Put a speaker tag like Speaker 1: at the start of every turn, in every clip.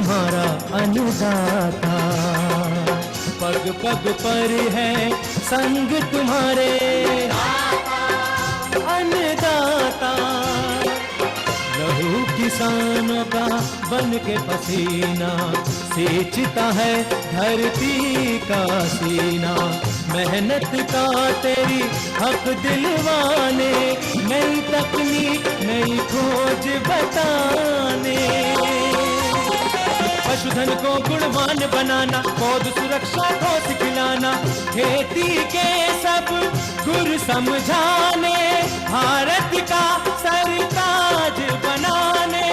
Speaker 1: तुम्हारा अन्नदाता, पग पग पर है संग तुम्हारे अन्नदाता। लहू किसानों का बन के पसीना सींचता है धरती का सीना। मेहनत का तेरी हक दिलवाने, नई तकनीक नई खोज बताने। पशुधन को गुणवान बनाना, पौध सुरक्षा को सिखलाना, खेती के सब गुर समझाने, भारत का सरताज बनाने।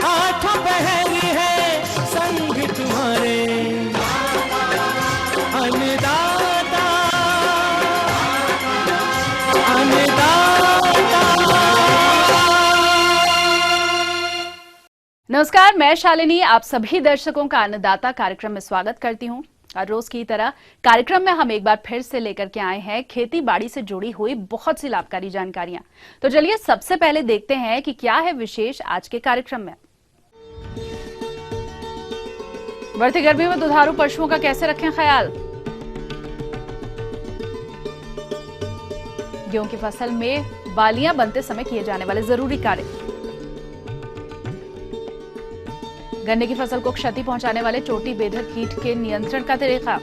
Speaker 1: आठों पहर है संग तुम्हारे अन्नदाता,
Speaker 2: नमस्कार, मैं शालिनी आप सभी दर्शकों का अन्नदाता कार्यक्रम में स्वागत करती हूं। हर रोज की तरह कार्यक्रम में हम एक बार फिर से लेकर के आए हैं खेती बाड़ी से जुड़ी हुई बहुत सी लाभकारी जानकारियां। तो चलिए सबसे पहले देखते हैं कि क्या है विशेष आज के कार्यक्रम में। बढ़ती गर्मी में दुधारू पशुओं का कैसे रखें ख्याल। गेहूं की फसल में बालियां बनते समय किए जाने वाले जरूरी कार्य। गन्ने की फसल को क्षति पहुंचाने वाले चोटी बेधक कीट के नियंत्रण का तरीका।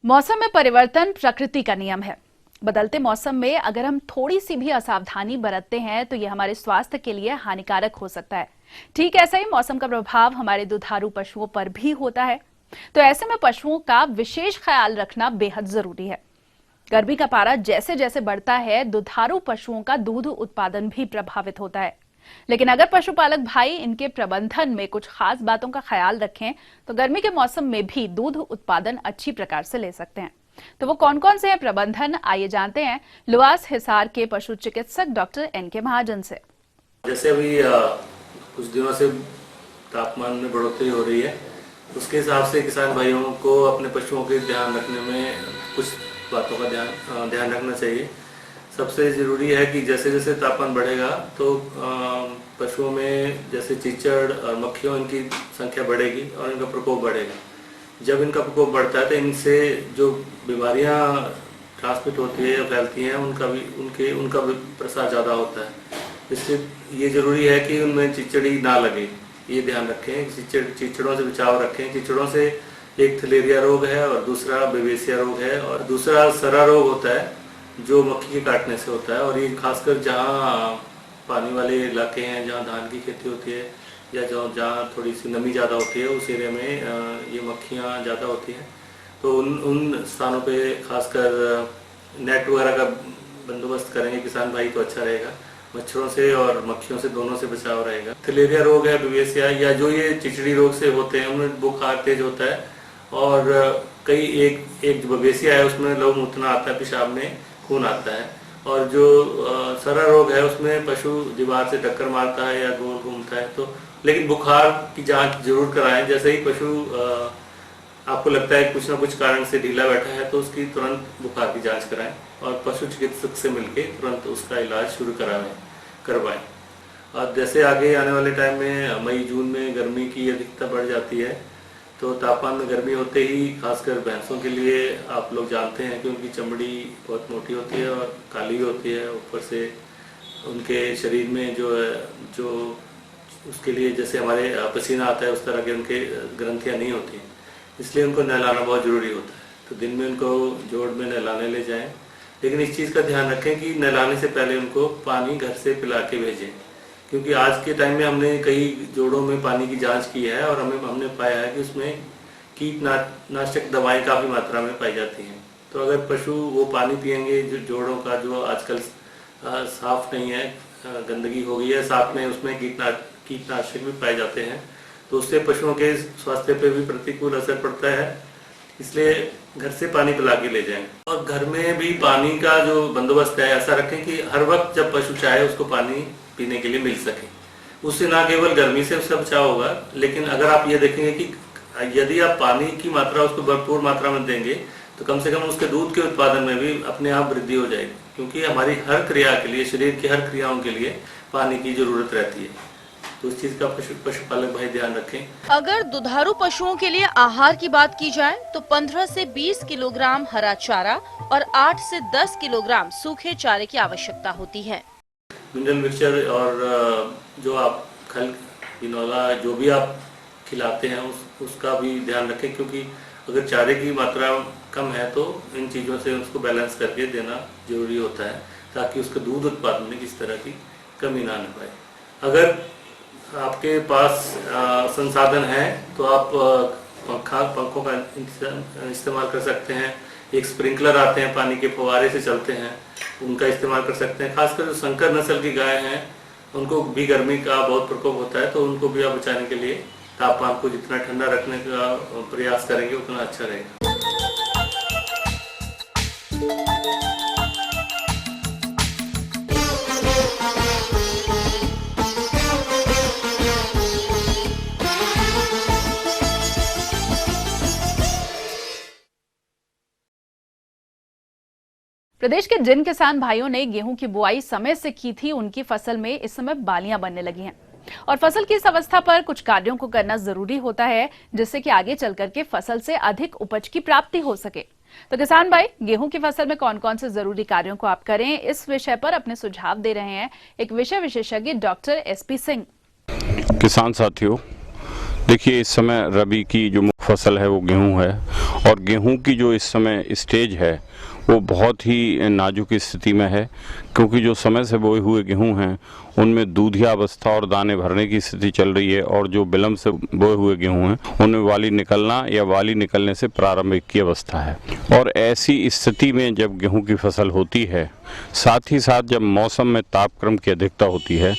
Speaker 2: मौसम में परिवर्तन प्रकृति का नियम है। बदलते मौसम में अगर हम थोड़ी सी भी असावधानी बरतते हैं तो यह हमारे स्वास्थ्य के लिए हानिकारक हो सकता है। ठीक ऐसा ही मौसम का प्रभाव हमारे दुधारू पशुओं पर भी होता है। तो ऐसे में पशुओं का विशेष ख्याल रखना बेहद जरूरी है। गर्मी का पारा जैसे जैसे बढ़ता है, दुधारू पशुओं का दूध उत्पादन भी प्रभावित होता है। लेकिन अगर पशुपालक भाई इनके प्रबंधन में कुछ खास बातों का ख्याल रखें तो गर्मी के मौसम में भी दूध उत्पादन अच्छी प्रकार से ले सकते हैं। तो वो कौन कौन से हैं प्रबंधन, आइए जानते हैं लुआस हिसार के पशु चिकित्सक डॉक्टर एनके महाजन से।
Speaker 3: जैसे अभी कुछ दिनों से तापमान में बढ़ोतरी हो रही है, उसके हिसाब से किसान भाइयों को अपने पशुओं के ध्यान रखने में कुछ बातों का ध्यान रखना चाहिए। सबसे जरूरी है कि जैसे जैसे तापमान बढ़ेगा तो पशुओं में जैसे चीचड़ और मक्खियों इनकी संख्या बढ़ेगी और इनका प्रकोप बढ़ेगा। जब इनका प्रकोप बढ़ता है तो इनसे जो बीमारियां ट्रांसमिट होती है या फैलती हैं उनका भी प्रसार ज़्यादा होता है। इसलिए ये जरूरी है कि उनमें चिचड़ी ना लगे, ये ध्यान रखें। चिचड़ों से बचाव रखें। चिचड़ों से एक थलेरिया रोग है और दूसरा बेवेसिया रोग है और दूसरा सरा रोग होता है जो मक्खी के काटने से होता है। और ये खासकर जहाँ पानी वाले इलाके हैं, जहाँ धान की खेती होती है या जहाँ थोड़ी सी नमी ज़्यादा होती है, उस एरिया में ये मक्खियाँ ज़्यादा होती हैं। तो उन स्थानों पे खासकर नेट वगैरह का बंदोबस्त करेंगे किसान भाई तो अच्छा रहेगा। मच्छरों से और मक्खियों से दोनों से बचाव रहेगा। थलेरिया रोग है, बेवेसिया या जो ये चिचड़ी रोग से होते हैं उनमें बुखार तेज होता है और कई एक जो बेवेसिया है उसमें लहू मूतना आता है, पेशाब में खून आता है। और जो सरा रोग है उसमें पशु दीवार से टक्कर मारता है या गोल घूमता है। तो लेकिन बुखार की जांच जरूर कराएं। जैसे ही पशु आपको लगता है कुछ ना कुछ कारण से ढीला बैठा है तो उसकी तुरंत बुखार की जांच कराएं और पशु चिकित्सक से मिलके तुरंत उसका इलाज शुरू करवाएं। और जैसे आगे आने वाले टाइम में मई जून में गर्मी की अधिकता बढ़ जाती है तो तापमान में गर्मी होते ही खासकर भैंसों के लिए आप लोग जानते हैं कि उनकी चमड़ी बहुत मोटी होती है और काली होती है। ऊपर से उनके शरीर में जो उसके लिए जैसे हमारे पसीना आता है उस तरह के उनके ग्रंथियां नहीं होती, इसलिए उनको नहलाना बहुत ज़रूरी होता है। तो दिन में उनको जोड़ में नहलाने ले जाएं। लेकिन इस चीज़ का ध्यान रखें कि नहलाने से पहले उनको पानी घर से पिला के भेजें, क्योंकि आज के टाइम में हमने कई जोड़ों में पानी की जांच की है और हमने पाया है कि उसमें कीटनाशक दवाएं काफ़ी मात्रा में पाई जाती हैं। तो अगर पशु वो पानी पिएंगे जो जोड़ों का जो आजकल साफ नहीं है, गंदगी हो गई है, साथ में उसमें कीटनाशक भी पाए जाते हैं, तो उससे पशुओं के स्वास्थ्य पे भी प्रतिकूल असर पड़ता है। इसलिए घर से पानी पिला के ले जाएं। और घर में भी पानी का जो बंदोबस्त है ऐसा रखें कि हर वक्त जब पशु चाहे उसको पानी पीने के लिए मिल सके। उससे ना केवल गर्मी से उसका बचाव होगा, लेकिन अगर आप ये देखेंगे कि यदि आप पानी की मात्रा उसको भरपूर मात्रा में देंगे तो कम से कम उसके दूध के उत्पादन में भी अपने आप वृद्धि हो जाएगी, क्योंकि हमारी हर क्रिया के लिए, शरीर की हर क्रियाओं के लिए पानी की जरूरत रहती है। तो इस चीज का पशुपालक भाई ध्यान रखें।
Speaker 4: अगर दुधारू पशुओं के लिए आहार की बात की जाए तो 15 से 20 किलोग्राम हरा चारा और 8 से 10 किलोग्राम सूखे चारे की आवश्यकता होती है।
Speaker 3: मिनरल मिक्सचर और जो आप खल बिनौला जो भी आप खिलाते हैं उसका भी ध्यान रखें, क्योंकि अगर चारे की मात्रा कम है तो इन चीज़ों से उसको बैलेंस करके देना जरूरी होता है, ताकि उसके दूध उत्पादन में किसी तरह की कमी ना आने पाए। अगर आपके पास संसाधन है तो आप पंखों का इस्तेमाल कर सकते हैं। एक स्प्रिंकलर आते हैं, पानी के फव्वारे से चलते हैं, उनका इस्तेमाल कर सकते हैं। खासकर जो संकर नस्ल की गाय हैं उनको भी गर्मी का बहुत प्रकोप होता है, तो उनको भी आप बचाने के लिए तापमान को जितना ठंडा रखने का प्रयास करेंगे उतना अच्छा रहेगा।
Speaker 2: प्रदेश के जिन किसान भाइयों ने गेहूं की बुआई समय से की थी, उनकी फसल में इस समय बालियां बनने लगी हैं और फसल की इस अवस्था पर कुछ कार्यों को करना जरूरी होता है, जिससे कि आगे चल करके फसल से अधिक उपज की प्राप्ति हो सके। तो किसान भाई, गेहूं की फसल में कौन कौन से जरूरी कार्यों को आप करें, इस विषय पर अपने सुझाव दे रहे हैं एक विषय विशेषज्ञ डॉक्टर SP सिंह।
Speaker 5: किसान साथियों, देखिए इस समय रबी की जो मुख्य फसल है वो गेहूं है, और गेहूं की जो इस समय स्टेज है वो बहुत ही नाजुक स्थिति में है, क्योंकि जो समय से बोए हुए गेहूं हैं उनमें दूधिया अवस्था और दाने भरने की स्थिति चल रही है, और जो विलम्ब से बोए हुए गेहूं हैं उनमें वाली निकलना या वाली निकलने से प्रारंभिक की अवस्था है। और ऐसी स्थिति में जब गेहूं की फसल होती है, साथ ही साथ जब मौसम में तापक्रम की अधिकता होती है,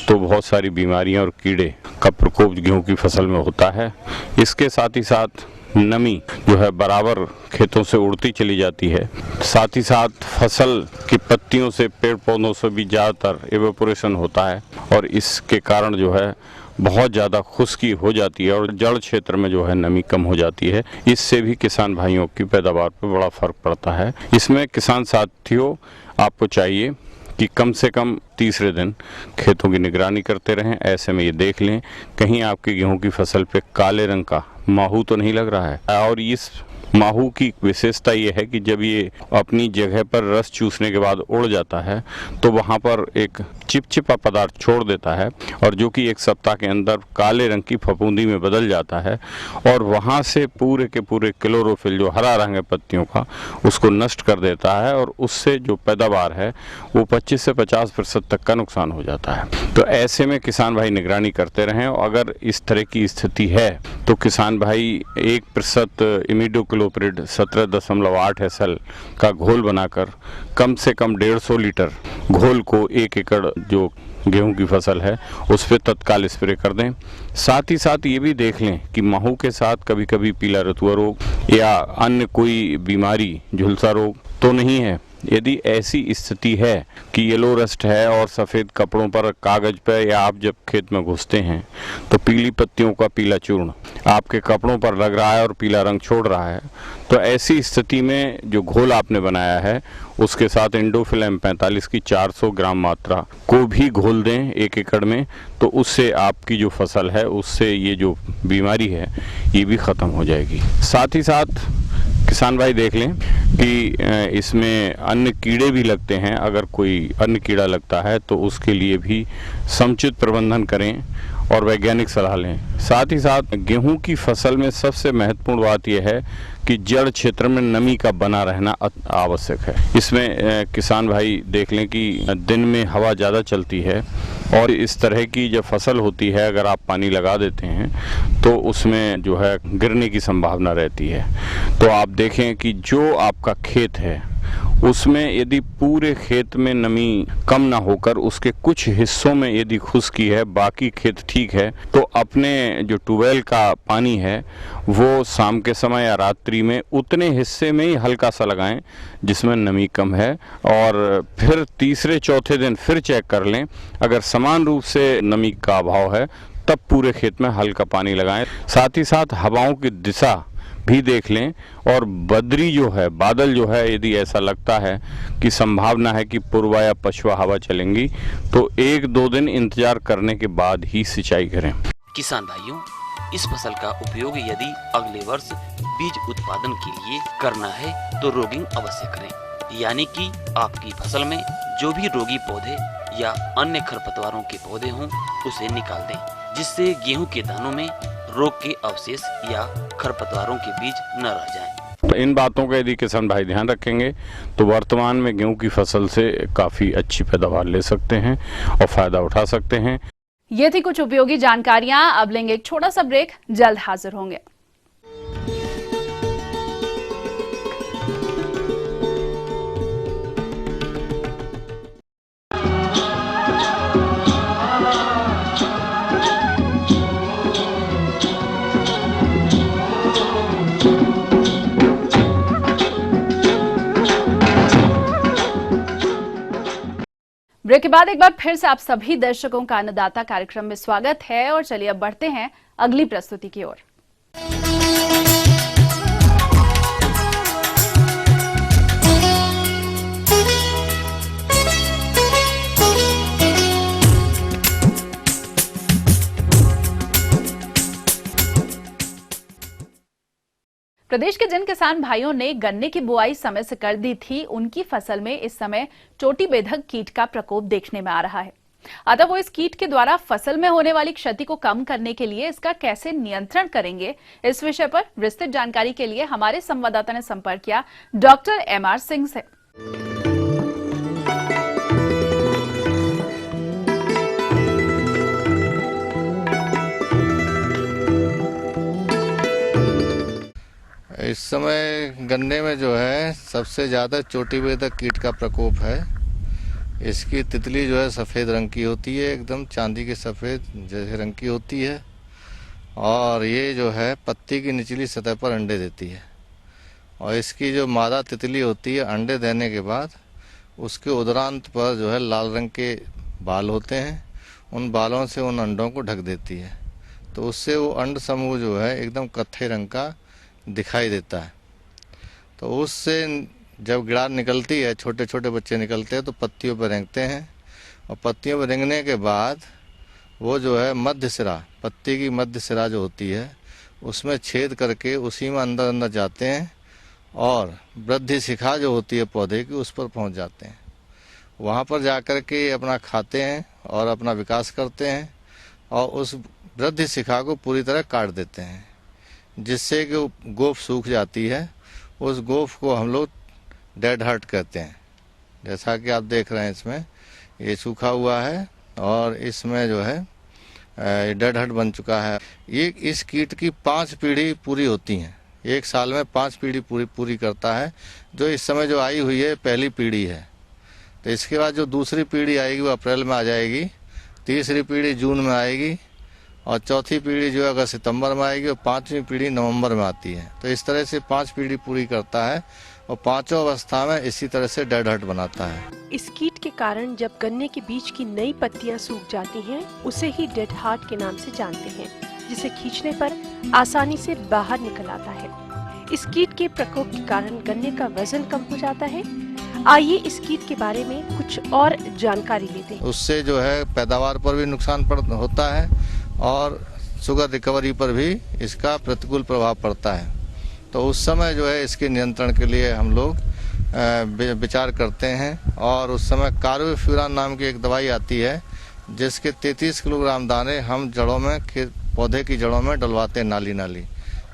Speaker 5: तो बहुत सारी बीमारियां और कीड़े का प्रकोप गेहूं की फसल में होता है। इसके साथ ही साथ नमी जो है बराबर खेतों से उड़ती चली जाती है। साथ ही साथ फसल की पत्तियों से, पेड़ पौधों से भी ज़्यादातर इवेपोरेशन होता है, और इसके कारण जो है बहुत ज़्यादा खुश्की हो जाती है और जड़ क्षेत्र में जो है नमी कम हो जाती है। इससे भी किसान भाइयों की पैदावार पर बड़ा फर्क पड़ता है। इसमें किसान साथियों, आपको चाहिए कि कम से कम तीसरे दिन खेतों की निगरानी करते रहें। ऐसे में ये देख लें कहीं आपकी गेहूं की फसल पे काले रंग का माहू तो नहीं लग रहा है। और इस माहू की विशेषता ये है कि जब ये अपनी जगह पर रस चूसने के बाद उड़ जाता है तो वहाँ पर एक चिपचिपा पदार्थ छोड़ देता है, और जो कि एक सप्ताह के अंदर काले रंग की फफूंदी में बदल जाता है, और वहाँ से पूरे के पूरे क्लोरोफिल जो हरा रंग है पत्तियों का उसको नष्ट कर देता है, और उससे जो पैदावार है वो 25 से 50% तक का नुकसान हो जाता है। तो ऐसे में किसान भाई निगरानी करते रहें। और अगर इस तरह की स्थिति है तो किसान भाई 1% इमिडोक्लोप्रिड 17.8 SL का घोल बनाकर कम से कम 150 लीटर घोल को 1 एकड़ जो गेहूं की फसल है उस पर तत्काल स्प्रे कर दें। साथ ही साथ ये भी देख लें कि माहू के साथ कभी कभी पीला रतुआ रोग या अन्य कोई बीमारी, झुलसा रोग तो नहीं है। यदि ऐसी स्थिति है कि येलो रस्ट है और सफ़ेद कपड़ों पर, कागज पर, या आप जब खेत में घुसते हैं तो पीली पत्तियों का पीला चूर्ण आपके कपड़ों पर लग रहा है और पीला रंग छोड़ रहा है, तो ऐसी स्थिति में जो घोल आपने बनाया है उसके साथ इंडोफिल M45 की 400 ग्राम मात्रा को भी घोल दें 1 एकड़ में। तो उससे आपकी जो फसल है उससे ये जो बीमारी है ये भी ख़त्म हो जाएगी। साथ ही साथ किसान भाई देख लें कि इसमें अन्य कीड़े भी लगते हैं। अगर कोई अन्य कीड़ा लगता है तो उसके लिए भी समुचित प्रबंधन करें और वैज्ञानिक सलाह लें। साथ ही साथ गेहूं की फसल में सबसे महत्वपूर्ण बात यह है कि जड़ क्षेत्र में नमी का बना रहना आवश्यक है। इसमें किसान भाई देख लें कि दिन में हवा ज़्यादा चलती है, और इस तरह की जब फसल होती है अगर आप पानी लगा देते हैं तो उसमें जो है गिरने की संभावना रहती है। तो आप देखें कि जो आपका खेत है उसमें यदि पूरे खेत में नमी कम ना होकर उसके कुछ हिस्सों में यदि खुश्की है, बाकी खेत ठीक है, तो अपने जो ट्यूबवेल का पानी है वो शाम के समय या रात्रि में उतने हिस्से में ही हल्का सा लगाएं जिसमें नमी कम है, और फिर तीसरे चौथे दिन फिर चेक कर लें। अगर समान रूप से नमी का अभाव है तब पूरे खेत में हल्का पानी लगाएं। साथ ही साथ हवाओं की दिशा भी देख लें, और बदरी जो है, बादल जो है, यदि ऐसा लगता है कि संभावना है कि पूर्वा या पछुआ हवा चलेंगी तो 1-2 दिन इंतजार करने के बाद ही सिंचाई करें।
Speaker 6: किसान भाइयों, इस फसल का उपयोग यदि अगले वर्ष बीज उत्पादन के लिए करना है तो रोगिंग अवश्य करें, यानी कि आपकी फसल में जो भी रोगी पौधे या अन्य खरपतवारों के पौधे हों उसे निकाल दें, जिससे गेहूं के दानों में रोग के अवशेष या खरपतवारों के बीज न रह जाएं।
Speaker 5: इन बातों का यदि किसान भाई ध्यान रखेंगे तो वर्तमान में गेहूं की फसल से काफी अच्छी पैदावार ले सकते हैं और फायदा उठा सकते हैं।
Speaker 2: ये थी कुछ उपयोगी जानकारियां। अब लेंगे एक छोटा सा ब्रेक, जल्द हाजिर होंगे। ब्रेक के बाद एक बार फिर से आप सभी दर्शकों का अन्नदाता कार्यक्रम में स्वागत है, और चलिए अब बढ़ते हैं अगली प्रस्तुति की ओर। प्रदेश के जिन किसान भाइयों ने गन्ने की बुआई समय से कर दी थी, उनकी फसल में इस समय चोटी बेधक कीट का प्रकोप देखने में आ रहा है। अतः वो इस कीट के द्वारा फसल में होने वाली क्षति को कम करने के लिए इसका कैसे नियंत्रण करेंगे, इस विषय पर विस्तृत जानकारी के लिए हमारे संवाददाता ने संपर्क किया डॉक्टर MR सिंह से।
Speaker 7: इस समय गन्ने में जो है सबसे ज़्यादा चोटी बेधक कीट का प्रकोप है। इसकी तितली जो है सफ़ेद रंग की होती है, एकदम चांदी के सफ़ेद जैसे रंग की होती है, और ये जो है पत्ती की निचली सतह पर अंडे देती है। और इसकी जो मादा तितली होती है, अंडे देने के बाद उसके उदरांत पर जो है लाल रंग के बाल होते हैं, उन बालों से उन अंडों को ढक देती है, तो उससे वो अंड समूह जो है एकदम कत्थे रंग का दिखाई देता है। तो उससे जब गिड़ार निकलती है, छोटे छोटे बच्चे निकलते हैं, तो पत्तियों पर रेंगते हैं, और पत्तियों पर रेंगने के बाद वो जो है मध्य सिरा, पत्ती की मध्य सिरा जो होती है उसमें छेद करके उसी में अंदर अंदर जाते हैं, और वृद्धि शिखा जो होती है पौधे की उस पर पहुंच जाते हैं। वहां पर जाकर के अपना खाते हैं और अपना विकास करते हैं, और उस वृद्धि शिखा को पूरी तरह काट देते हैं, जिससे कि गोफ सूख जाती है। उस गोफ को हम लोग डेड हार्ट कहते हैं। जैसा कि आप देख रहे हैं, इसमें ये सूखा हुआ है और इसमें जो है डेड हार्ट बन चुका है। ये इस कीट की 5 पीढ़ी पूरी होती हैं, 1 साल में 5 पीढ़ी पूरी करता है। जो इस समय जो आई हुई है पहली पीढ़ी है, तो इसके बाद जो दूसरी पीढ़ी आएगी वो अप्रैल में आ जाएगी, तीसरी पीढ़ी जून में आएगी, और चौथी पीढ़ी जो है अगस्त सितंबर में आएगी, और 5वीं पीढ़ी नवंबर में आती है। तो इस तरह से 5 पीढ़ी पूरी करता है, और 5वें अवस्था में इसी तरह से डेड हार्ट बनाता है।
Speaker 8: इस कीट के कारण जब गन्ने के बीच की नई पत्तियां सूख जाती हैं, उसे ही डेड हार्ट के नाम से जानते हैं, जिसे खींचने पर आसानी से बाहर निकल आता है। इस कीट के प्रकोप के कारण गन्ने का वजन कम हो जाता है। आइए इस कीट के बारे में कुछ और जानकारी लेते हैं।
Speaker 7: उससे जो है पैदावार पर भी नुकसान होता है, और शुगर रिकवरी पर भी इसका प्रतिकूल प्रभाव पड़ता है। तो उस समय जो है इसके नियंत्रण के लिए हम लोग विचार करते हैं, और उस समय कार्बोफ्यूरान नाम की एक दवाई आती है, जिसके 33 किलोग्राम दाने हम जड़ों में, पौधे की जड़ों में डलवाते हैं, नाली नाली,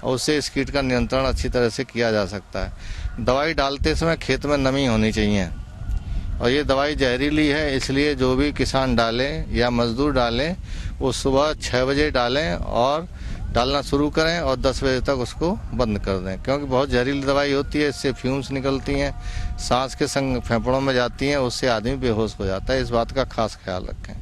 Speaker 7: और उससे इस कीट का नियंत्रण अच्छी तरह से किया जा सकता है। दवाई डालते समय खेत में नमी होनी चाहिए, और ये दवाई जहरीली है, इसलिए जो भी किसान डालें या मजदूर डालें वो सुबह 6 बजे डालें, और डालना शुरू करें और 10 बजे तक उसको बंद कर दें, क्योंकि बहुत जहरीली दवाई होती है, इससे फ्यूम्स निकलती हैं, सांस के संग फेफड़ों में जाती हैं, उससे आदमी बेहोश हो जाता है। इस बात का खास ख्याल रखें।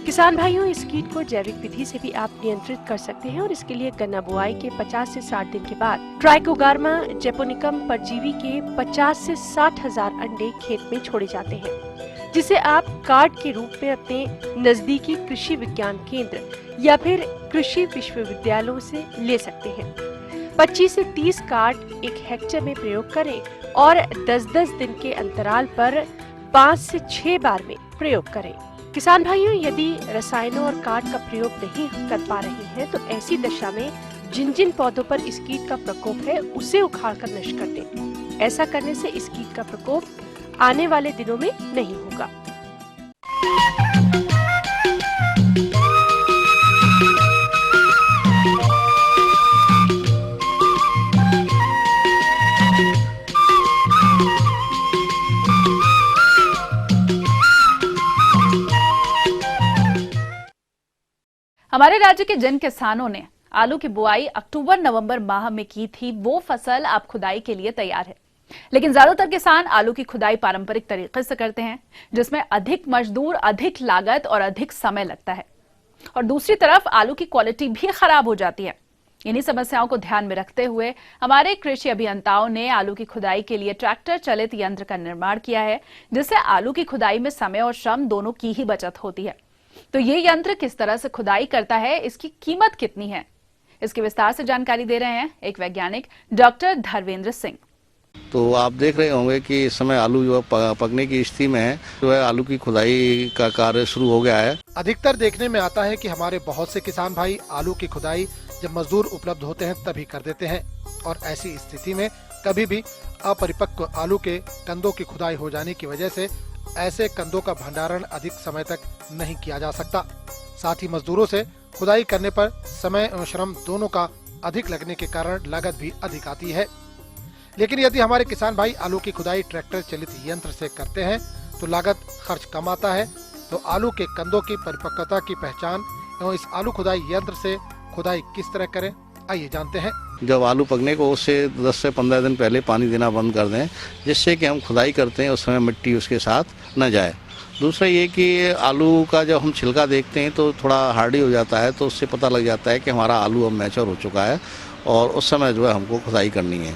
Speaker 8: किसान भाइयों, इस कीट को जैविक विधि से भी आप नियंत्रित कर सकते हैं और इसके लिए गन्ना बुआई के 50 से 60 दिन के बाद ट्राइकोगार्मा जैपोनिकम परजीवी के 50 से 60 हजार अंडे खेत में छोड़े जाते हैं, जिसे आप कार्ड के रूप में अपने नजदीकी कृषि विज्ञान केंद्र या फिर कृषि विश्वविद्यालयों से ले सकते हैं। 25 से 30 कार्ड एक हेक्टेयर में प्रयोग करें और 10-10 दिन के अंतराल पर 5 से 6 बार में प्रयोग करें। किसान भाइयों, यदि रसायनों और कार्ड का प्रयोग नहीं कर पा रहे हैं तो ऐसी दशा में जिन जिन पौधों पर इस कीट का प्रकोप है उसे उखाड़ कर नष्ट कर दें। ऐसा करने से इस कीट का प्रकोप आने वाले दिनों में नहीं होगा।
Speaker 2: हमारे राज्य के जिन किसानों ने आलू की बुआई अक्टूबर-नवंबर माह में की थी, वो फसल अब खुदाई के लिए तैयार है। लेकिन ज्यादातर किसान आलू की खुदाई पारंपरिक तरीके से करते हैं, जिसमें अधिक मजदूर, अधिक लागत और अधिक समय लगता है। और दूसरी तरफ आलू की क्वालिटी भी खराब हो जाती है। इन्हीं समस्याओं को ध्यान में रखते हुए हमारे कृषि अभियंताओं ने आलू की खुदाई के लिए ट्रैक्टर चलित यंत्र का निर्माण किया है, जिससे आलू की खुदाई में समय और श्रम दोनों की ही बचत होती है। तो ये यंत्र किस तरह से खुदाई करता है, इसकी कीमत कितनी है, इसकी विस्तार से जानकारी दे रहे हैं एक वैज्ञानिक डॉक्टर धर्मेंद्र सिंह।
Speaker 7: तो आप देख रहे होंगे कि इस समय आलू जो पकने की स्थिति में है, जो है आलू की खुदाई का कार्य शुरू हो गया है।
Speaker 9: अधिकतर देखने में आता है कि हमारे बहुत से किसान भाई आलू की खुदाई जब मजदूर उपलब्ध होते हैं तभी कर देते हैं, और ऐसी स्थिति में कभी भी अपरिपक्व आलू के कंदों की खुदाई हो जाने की वजह से ऐसे कंदों का भंडारण अधिक समय तक नहीं किया जा सकता। साथ ही मजदूरों से खुदाई करने पर समय एवं श्रम दोनों का अधिक लगने के कारण लागत भी अधिक आती है। लेकिन यदि हमारे किसान भाई आलू की खुदाई ट्रैक्टर चलित यंत्र से करते हैं तो लागत खर्च कम आता है। तो आलू के कंदों की परिपक्वता की पहचान एवं इस आलू खुदाई यंत्र से खुदाई किस तरह करें, आइए जानते हैं।
Speaker 7: जब आलू पकने को उससे 10 से 15 दिन पहले पानी देना बंद कर दें, जिससे कि हम खुदाई करते हैं उस समय मिट्टी उसके साथ न जाए। दूसरा ये कि आलू का जब हम छिलका देखते हैं तो थोड़ा हार्डी हो जाता है, तो उससे पता लग जाता है कि हमारा आलू अब मैच्योर हो चुका है और उस समय जो है हमको खुदाई करनी है।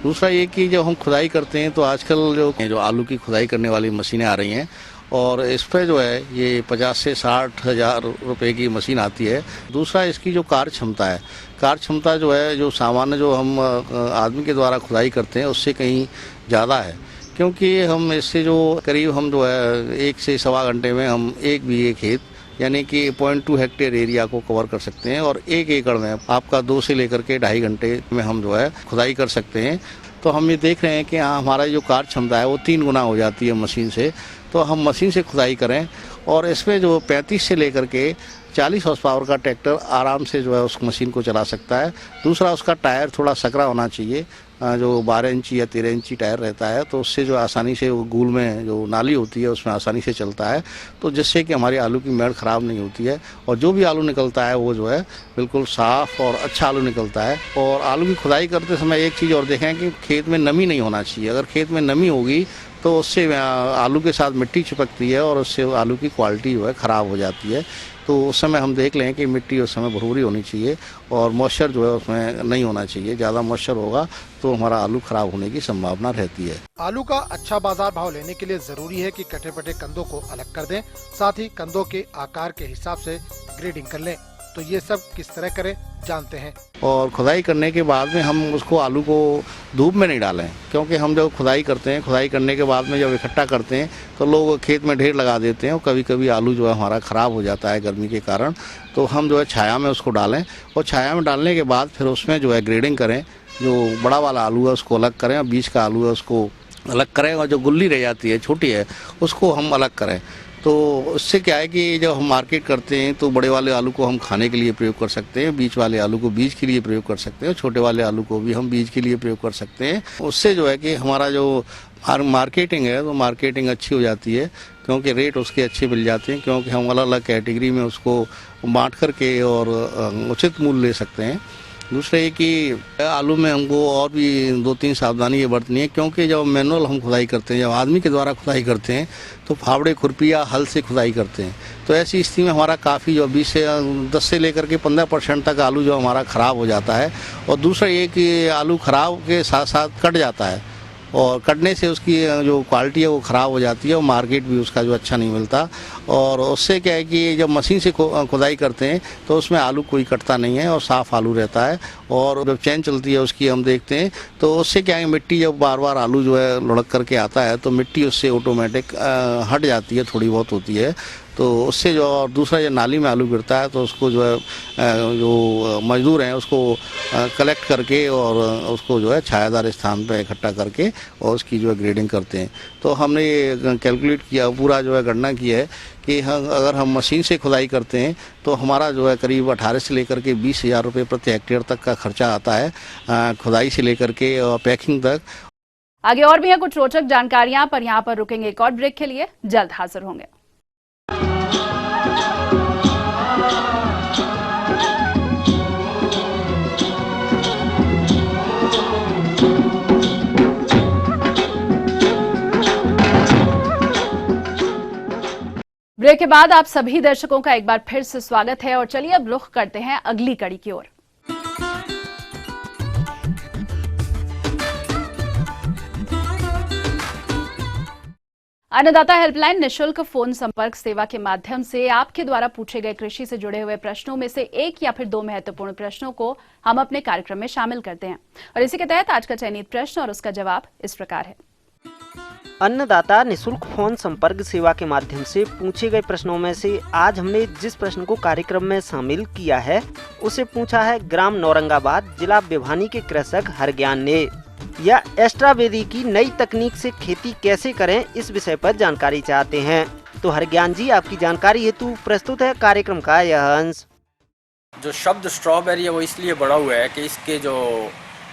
Speaker 7: दूसरा ये कि जब हम खुदाई करते हैं तो आजकल जो आलू की खुदाई करने वाली मशीनें आ रही हैं, और इस पर जो है ये 50 से 60 हज़ार रुपये की मशीन आती है। दूसरा इसकी जो कार्य क्षमता है, कार्य क्षमता जो है जो सामान्य जो हम आदमी के द्वारा खुदाई करते हैं उससे कहीं ज़्यादा है, क्योंकि हम इससे जो करीब हम जो है 1 से सवा घंटे में हम 1 बीघे खेत यानी कि 0.2 हेक्टेयर एरिया को कवर कर सकते हैं, और 1 एकड़ में आपका 2 से लेकर के 2.5 घंटे में हम जो है खुदाई कर सकते हैं। तो हम ये देख रहे हैं कि हाँ, हमारा जो कार्य क्षमता है वो 3 गुना हो जाती है मशीन से। तो हम मशीन से खुदाई करें, और इसमें जो 35 से लेकर के 40 हॉर्स पावर का ट्रैक्टर आराम से जो है उस मशीन को चला सकता है। दूसरा उसका टायर थोड़ा सकरा होना चाहिए, जो 12 इंची या 13 इंची टायर रहता है, तो उससे जो आसानी से वो गूल में जो नाली होती है उसमें आसानी से चलता है, तो जिससे कि हमारी आलू की मेड़ खराब नहीं होती है, और जो भी आलू निकलता है वो जो है बिल्कुल साफ और अच्छा आलू निकलता है। और आलू की खुदाई करते समय एक चीज़ और देखें कि खेत में नमी नहीं होना चाहिए। अगर खेत में नमी होगी तो उससे आलू के साथ मिट्टी चिपकती है और उससे आलू की क्वालिटी जो है ख़राब हो जाती है। तो उस समय हम देख लें कि मिट्टी उस समय भरपूरी होनी चाहिए और मॉइस्चर जो है उसमें नहीं होना चाहिए। ज़्यादा मॉइस्चर होगा तो हमारा आलू खराब होने की संभावना रहती है।
Speaker 9: आलू का अच्छा बाजार भाव लेने के लिए जरूरी है कि कटे पटे कंदों को अलग कर दें, साथ ही कंदों के आकार के हिसाब से ग्रेडिंग कर लें। तो ये सब किस तरह करें जानते हैं।
Speaker 7: और खुदाई करने के बाद में हम उसको आलू को धूप में नहीं डालें, क्योंकि हम जब खुदाई करते हैं, खुदाई करने के बाद में जब इकट्ठा करते हैं तो लोग खेत में ढेर लगा देते हैं, और कभी कभी आलू जो है हमारा ख़राब हो जाता है गर्मी के कारण। तो हम जो है छाया में उसको डालें, और छाया में डालने के बाद फिर उसमें जो है ग्रेडिंग करें। जो बड़ा वाला आलू है उसको अलग करें, और बीच का आलू है उसको अलग करें, और जो गुल्ली रह जाती है छोटी है उसको हम अलग करें। तो उससे क्या है कि जब हम मार्केट करते हैं तो बड़े वाले आलू को हम खाने के लिए प्रयोग कर सकते हैं, बीच वाले आलू को बीज के लिए प्रयोग कर सकते हैं, छोटे वाले आलू को भी हम बीज के लिए प्रयोग कर सकते हैं। उससे जो है कि हमारा जो मार्केटिंग है तो मार्केटिंग अच्छी हो जाती है, क्योंकि रेट उसके अच्छे मिल जाते हैं, क्योंकि हम अलग अलग कैटेगरी में उसको बांट करके और उचित मूल्य ले सकते हैं। दूसरा ये कि आलू में हमको और भी 2-3 सावधानी ये बरतनी है, क्योंकि जब मैनुअल हम खुदाई करते हैं, जब आदमी के द्वारा खुदाई करते हैं तो फावड़े खुरपी या हल से खुदाई करते हैं, तो ऐसी स्थिति में हमारा काफ़ी जो 10 से लेकर के 15% तक आलू जो हमारा ख़राब हो जाता है। और दूसरा ये कि आलू ख़राब के साथ साथ कट जाता है, और कटने से उसकी जो क्वालिटी है वो ख़राब हो जाती है और मार्केट भी उसका जो अच्छा नहीं मिलता। और उससे क्या है कि जब मशीन से खुदाई करते हैं तो उसमें आलू कोई कटता नहीं है और साफ़ आलू रहता है। और जब चैन चलती है उसकी हम देखते हैं तो उससे क्या है, मिट्टी जब बार बार आलू जो है लुढ़क करके आता है तो मिट्टी उससे ऑटोमेटिक हट जाती है, थोड़ी बहुत होती है। तो उससे जो, और दूसरा जो नाली में आलू गिरता है तो उसको जो है जो मजदूर हैं उसको कलेक्ट करके और उसको जो है छायादार स्थान पर इकट्ठा करके और उसकी जो है ग्रेडिंग करते हैं। तो हमने ये कैलकुलेट किया, पूरा जो है गणना की है कि अगर हम मशीन से खुदाई करते हैं तो हमारा जो है करीब 18 से लेकर के 20,000 रुपये प्रति हेक्टेयर तक का खर्चा आता है, खुदाई से लेकर के और पैकिंग तक।
Speaker 2: आगे और भी है कुछ रोचक जानकारियां, पर यहाँ पर रुकेंगे एक और ब्रेक के लिए, जल्द हाजिर होंगे। ब्रेक के बाद आप सभी दर्शकों का एक बार फिर से स्वागत है और चलिए अब रुख करते हैं अगली कड़ी की ओर। अन्नदाता हेल्पलाइन निशुल्क फोन संपर्क सेवा के माध्यम से आपके द्वारा पूछे गए कृषि से जुड़े हुए प्रश्नों में से एक या फिर 2 महत्वपूर्ण प्रश्नों को हम अपने कार्यक्रम में शामिल करते हैं और इसी के तहत आज का चयनित प्रश्न और उसका जवाब इस प्रकार है।
Speaker 10: अन्नदाता निशुल्क फोन संपर्क सेवा के माध्यम से पूछे गए प्रश्नों में से आज हमने जिस प्रश्न को कार्यक्रम में शामिल किया है उसे पूछा है ग्राम नौरंगाबाद, जिला भिवानी के कृषक हरज्ञान ने। या स्ट्रॉबेरी की नई तकनीक से खेती कैसे करें, इस विषय पर जानकारी चाहते हैं। तो हरज्ञान जी, आपकी जानकारी हेतु प्रस्तुत है कार्यक्रम का यह अंश।
Speaker 11: जो शब्द स्ट्रॉबेरी है वो इसलिए बना हुआ है कि इसके जो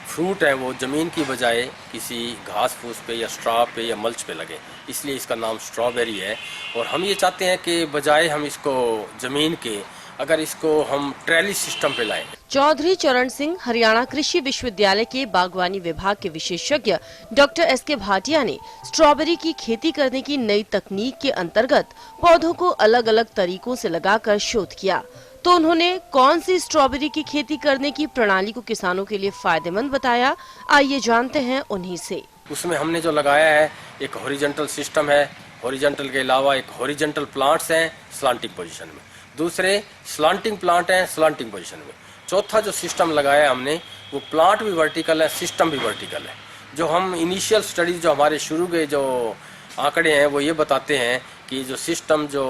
Speaker 11: फ्रूट है वो ज़मीन की बजाय किसी घास फूस पे या स्ट्रॉ पे या मल्च पे लगे, इसलिए इसका नाम स्ट्रॉबेरी है। और हम ये चाहते हैं कि बजाय हम इसको ज़मीन के, अगर इसको हम ट्रेली सिस्टम पे लाएं।
Speaker 4: चौधरी चरण सिंह हरियाणा कृषि विश्वविद्यालय के बागवानी विभाग के विशेषज्ञ डॉक्टर SK भाटिया ने स्ट्रॉबेरी की खेती करने की नई तकनीक के अंतर्गत पौधों को अलग अलग तरीकों से लगाकर शोध किया। तो उन्होंने कौन सी स्ट्रॉबेरी की खेती करने की प्रणाली को किसानों के लिए फायदेमंद बताया, आइए जानते हैं उन्हीं से।
Speaker 11: उसमें हमने जो लगाया है एक हॉरिजॉन्टल सिस्टम है, हॉरिजॉन्टल के अलावा एक हॉरिजॉन्टल प्लांट्स हैं स्लांटिंग पोजीशन में, दूसरे स्लांटिंग प्लांट हैं स्लांटिंग पोजीशन में, चौथा जो सिस्टम लगाया है हमने वो प्लांट भी वर्टिकल है, सिस्टम भी वर्टिकल है। जो हम इनिशियल स्टडीज जो हमारे शुरू के जो आंकड़े हैं वो ये बताते हैं कि जो सिस्टम जो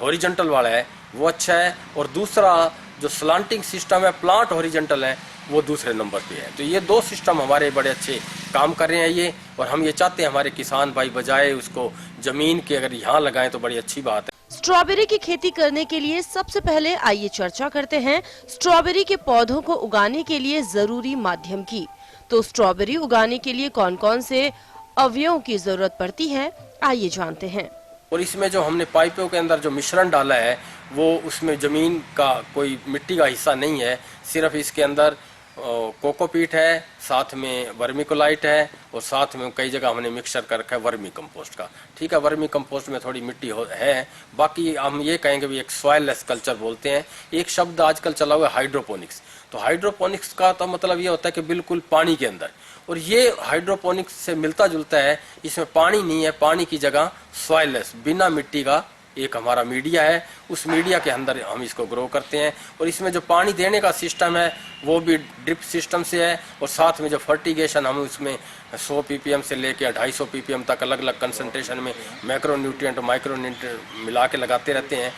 Speaker 11: हॉरिजॉन्टल वाला है वो अच्छा है, और दूसरा जो स्लांटिंग सिस्टम है प्लांट हॉरिजॉन्टल है वो दूसरे नंबर पे है। तो ये 2 सिस्टम हमारे बड़े अच्छे काम कर रहे हैं ये, और हम ये चाहते हैं हमारे किसान भाई बजाय उसको जमीन के अगर यहाँ लगाएं तो बड़ी अच्छी बात है।
Speaker 4: स्ट्रॉबेरी की खेती करने के लिए सबसे पहले आइए चर्चा करते हैं स्ट्रॉबेरी के पौधों को उगाने के लिए जरूरी माध्यम की। तो स्ट्रॉबेरी उगाने के लिए कौन कौन से अवयवों की जरूरत पड़ती है, आइए जानते हैं।
Speaker 11: और इसमें जो हमने पाइपों के अंदर जो मिश्रण डाला है वो उसमें ज़मीन का कोई मिट्टी का हिस्सा नहीं है, सिर्फ इसके अंदर कोकोपीट है, साथ में वर्मिकोलाइट है, और साथ में कई जगह हमने मिक्सचर कर रखा है वर्मी कंपोस्ट का। ठीक है, वर्मी कंपोस्ट में थोड़ी मिट्टी है, बाकी हम ये कहेंगे भी एक सॉइललेस कल्चर बोलते हैं। एक शब्द आजकल चला हुआ है हाइड्रोपोनिक्स। तो हाइड्रोपोनिक्स का तो मतलब ये होता है कि बिल्कुल पानी के अंदर, और ये हाइड्रोपोनिक्स से मिलता जुलता है। इसमें पानी नहीं है, पानी की जगह सॉइललेस बिना मिट्टी का एक हमारा मीडिया है, उस मीडिया के अंदर हम इसको ग्रो करते हैं। और इसमें जो पानी देने का सिस्टम है वो भी ड्रिप सिस्टम से है, और साथ में जो फर्टिगेशन हम उसमें 100 ppm से लेकर 250 ppm तक अलग अलग कंसंट्रेशन में मैक्रो न्यूट्रिएंट और माइक्रो न्यूट्रिएंट मिला के लगाते रहते हैं।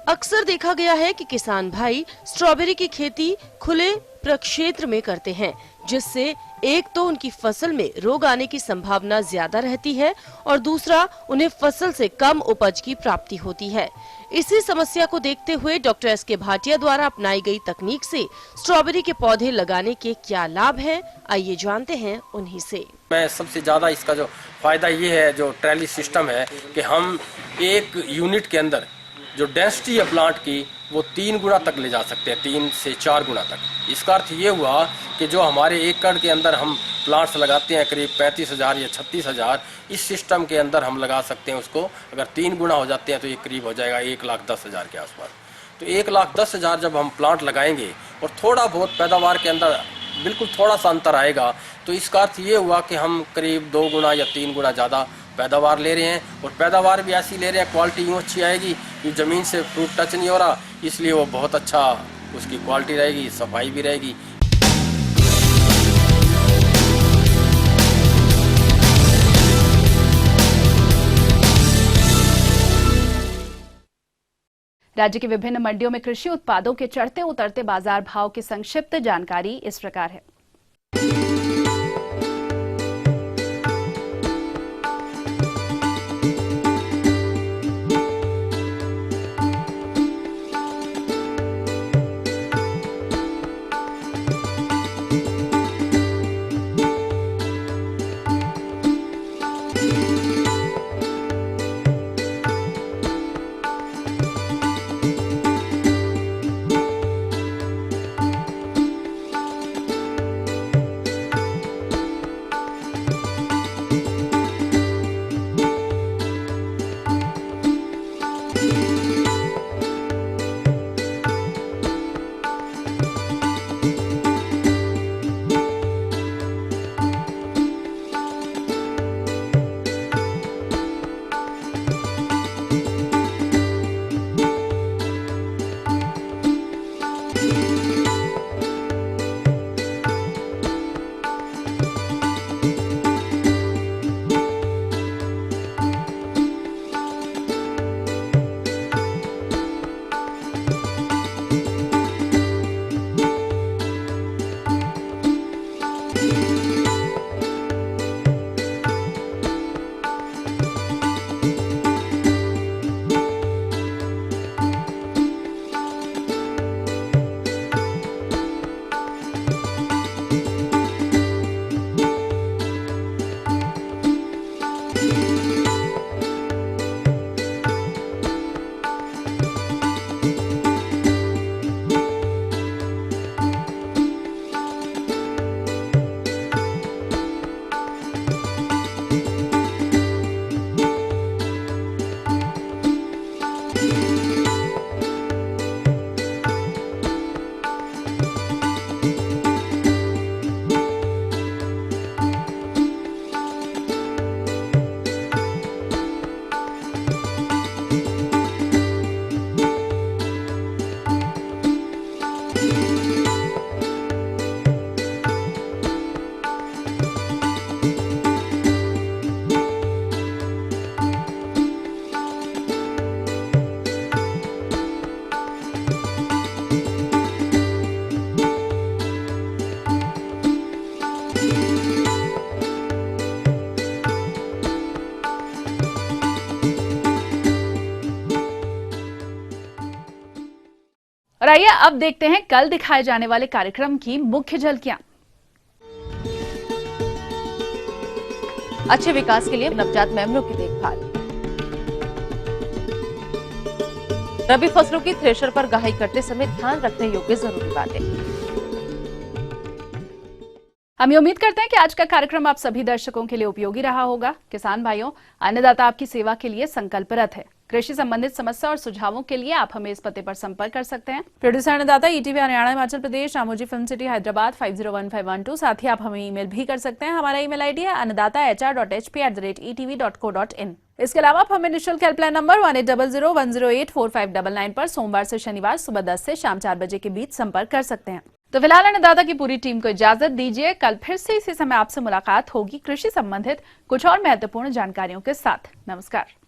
Speaker 4: अक्सर देखा गया है कि किसान भाई स्ट्रॉबेरी की खेती खुले प्रक्षेत्र में करते हैं, जिससे एक तो उनकी फसल में रोग आने की संभावना ज्यादा रहती है और दूसरा उन्हें फसल से कम उपज की प्राप्ति होती है। इसी समस्या को देखते हुए डॉक्टर एस.के. भाटिया द्वारा अपनाई गई तकनीक से स्ट्रॉबेरी के पौधे लगाने के क्या लाभ हैं, आइए जानते हैं उन्हीं से।
Speaker 11: मैं सबसे ज्यादा इसका जो फायदा ये है, जो ट्रैली सिस्टम है, कि हम एक यूनिट के अंदर जो डेंसिटी है प्लांट की वो 3 गुना तक ले जा सकते हैं, 3 से 4 गुना तक। इसका अर्थ ये हुआ कि जो हमारे एकड़ के अंदर हम प्लांट्स लगाते हैं करीब 35,000 या 36,000, इस सिस्टम के अंदर हम लगा सकते हैं उसको। अगर 3 गुना हो जाते हैं तो ये करीब हो जाएगा 1,10,000 के आसपास। तो 1,10,000 जब हम प्लांट लगाएंगे और थोड़ा बहुत पैदावार के अंदर बिल्कुल थोड़ा सा अंतर आएगा, तो इसका अर्थ ये हुआ कि हम करीब 2 गुना या 3 गुना ज़्यादा पैदावार ले रहे हैं। और पैदावार भी ऐसी ले रहे हैं, क्वालिटी यूँ अच्छी आएगी कि ज़मीन से फ्रूट टच नहीं हो रहा, इसलिए वो बहुत अच्छा उसकी क्वालिटी रहेगी, सफाई भी रहेगी।
Speaker 2: राज्य की विभिन्न मंडियों में कृषि उत्पादों के चढ़ते उतरते बाजार भाव की संक्षिप्त जानकारी इस प्रकार है। और आइए अब देखते हैं कल दिखाए जाने वाले कार्यक्रम की मुख्य झलकियां। अच्छे विकास के लिए नवजात मेमनों की देखभाल, रबी फसलों की थ्रेशर पर गहाई करते समय ध्यान रखने योग्य जरूरी बातें। हम ये उम्मीद करते हैं कि आज का कार्यक्रम आप सभी दर्शकों के लिए उपयोगी रहा होगा। किसान भाइयों, अन्नदाता आपकी सेवा के लिए संकल्परत है। कृषि संबंधित समस्या और सुझावों के लिए आप हमें इस पते पर संपर्क कर सकते हैं। प्रोड्यूसर अन्नदाता, ETV Haryana Himachal Pradesh, Ramoji film city Hyderabad 501512। साथ ही आप हमें ईमेल भी कर सकते हैं। हमारा ईमेल आईडी है annadaata.hp@etv.co.in। इसके अलावा आप हमें निःशुल्क हेल्पलाइन नंबर 1800-108-4599 पर सोमवार से शनिवार सुबह 10 से शाम 4 बजे के बीच संपर्क कर सकते हैं। तो फिलहाल अन्नदाता की पूरी टीम को इजाजत दीजिए। कल फिर से इसी समय आपसे मुलाकात होगी कृषि संबंधित कुछ और महत्वपूर्ण जानकारियों के साथ। नमस्कार।